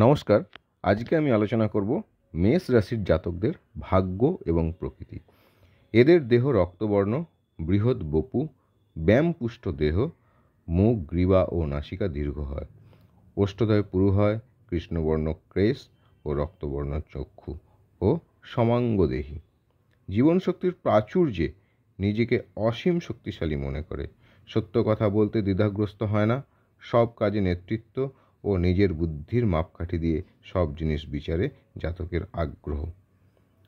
নমস্কার। আজকে আমি আলোচনা করব মেষ রাশির জাতকদের ভাগ্য এবং প্রকৃতি। এদের দেহ রক্তবর্ণ, বৃহৎ বপু, ব্যায়ামপুষ্ট দেহ, মুখ, গ্রীবা ও নাসিকা দীর্ঘ হয়, ওষ্ঠদ্বয় পুরু হয়, কৃষ্ণবর্ণ ক্রেশ ও রক্তবর্ণ চক্ষু ও সমাঙ্গদেহী। জীবনশক্তির প্রাচুর্যে নিজেকে অসীম শক্তিশালী মনে করে, সত্য কথা বলতে দ্বিধাগ্রস্ত হয় না, সব কাজে নেতৃত্ব ও নিজের বুদ্ধির মাপকাঠি দিয়ে সব জিনিস বিচারে জাতকের আগ্রহ।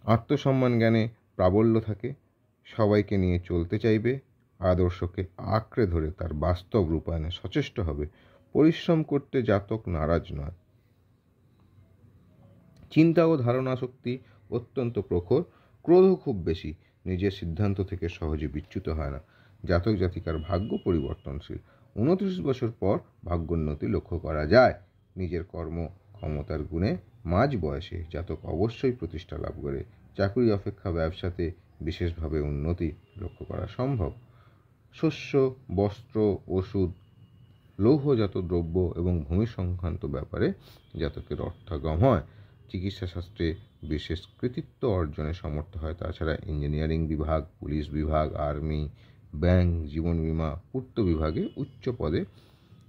আত্মসম্মান জ্ঞানে প্রাবল্য থাকে, সবাইকে নিয়ে চলতে চাইবে, আদর্শকে আঁকড়ে ধরে তার বাস্তব রূপায়ণে সচেষ্ট হবে, পরিশ্রম করতে জাতক নারাজ নয়। চিন্তা ও ধারণা শক্তি অত্যন্ত প্রখর, ক্রোধও খুব বেশি, নিজের সিদ্ধান্ত থেকে সহজে বিচ্যুত হয় না। জাতক জাতিকার ভাগ্য পরিবর্তনশীল, 29 বছর পর ভাগ্যোন্নতি লক্ষ্য করা যায়। নিজের কর্ম ক্ষমতার গুণে মাঝ বয়সে জাতক অবশ্যই প্রতিষ্ঠা লাভ করে। চাকরি অপেক্ষা ব্যবসাতে বিশেষভাবে উন্নতি লক্ষ্য করা সম্ভব। শস্য, বস্ত্র, ওষুধ, লৌহজাত দ্রব্য এবং ভূমি সংক্রান্ত ব্যাপারে জাতকের অর্থাগম হয়। চিকিৎসা শাস্ত্রে বিশেষ কৃতিত্ব অর্জনে সমর্থ হয়। তাছাড়া ইঞ্জিনিয়ারিং বিভাগ, পুলিশ বিভাগ, আর্মি, ব্যাংক, জীবন বিমা, পূর্ত বিভাগে উচ্চ পদে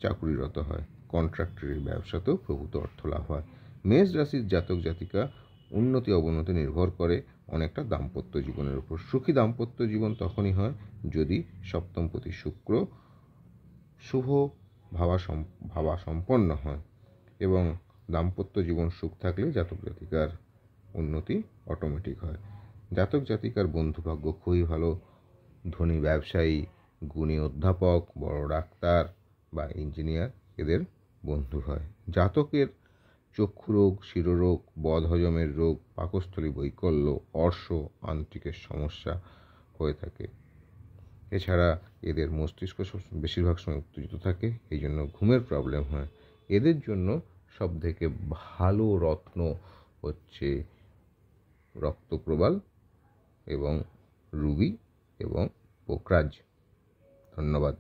চাকুরিরত হয়। কন্ট্রাক্টরি ব্যবসাতেও প্রভূত অর্থ লাভ হয়। মেষ রাশির জাতক জাতিকা উন্নতি অবনতি নির্ভর করে অনেকটা দাম্পত্য জীবনের উপর। সুখী দাম্পত্য জীবন তখনই হয় যদি সপ্তমপতি শুক্র শুভ ভাবা সম্পন্ন হয়, এবং দাম্পত্য জীবন সুখ থাকলে জাতক জাতিকার উন্নতি অটোমেটিক হয়। জাতক জাতিকার বন্ধুভাগ্য খুবই ভালো, ধনী ব্যবসায়ী, গুণী অধ্যাপক, বড় ডাক্তার বা ইঞ্জিনিয়ার এদের বন্ধু হয়। জাতকের চক্ষুরোগ, শিরোরোগ, বদহজমের রোগ, পাকস্থলী বৈকল্য, অর্শ, আন্ত্রিকের সমস্যা হয়ে থাকে। এছাড়া এদের মস্তিষ্ক বেশিরভাগ সময় উত্তেজিত থাকে, এই জন্য ঘুমের প্রবলেম হয়। এদের জন্য সবথেকে ভালো রত্ন হচ্ছে রক্তপ্রবাল এবং রুবি এবং পোকরাজ। ধন্যবাদ।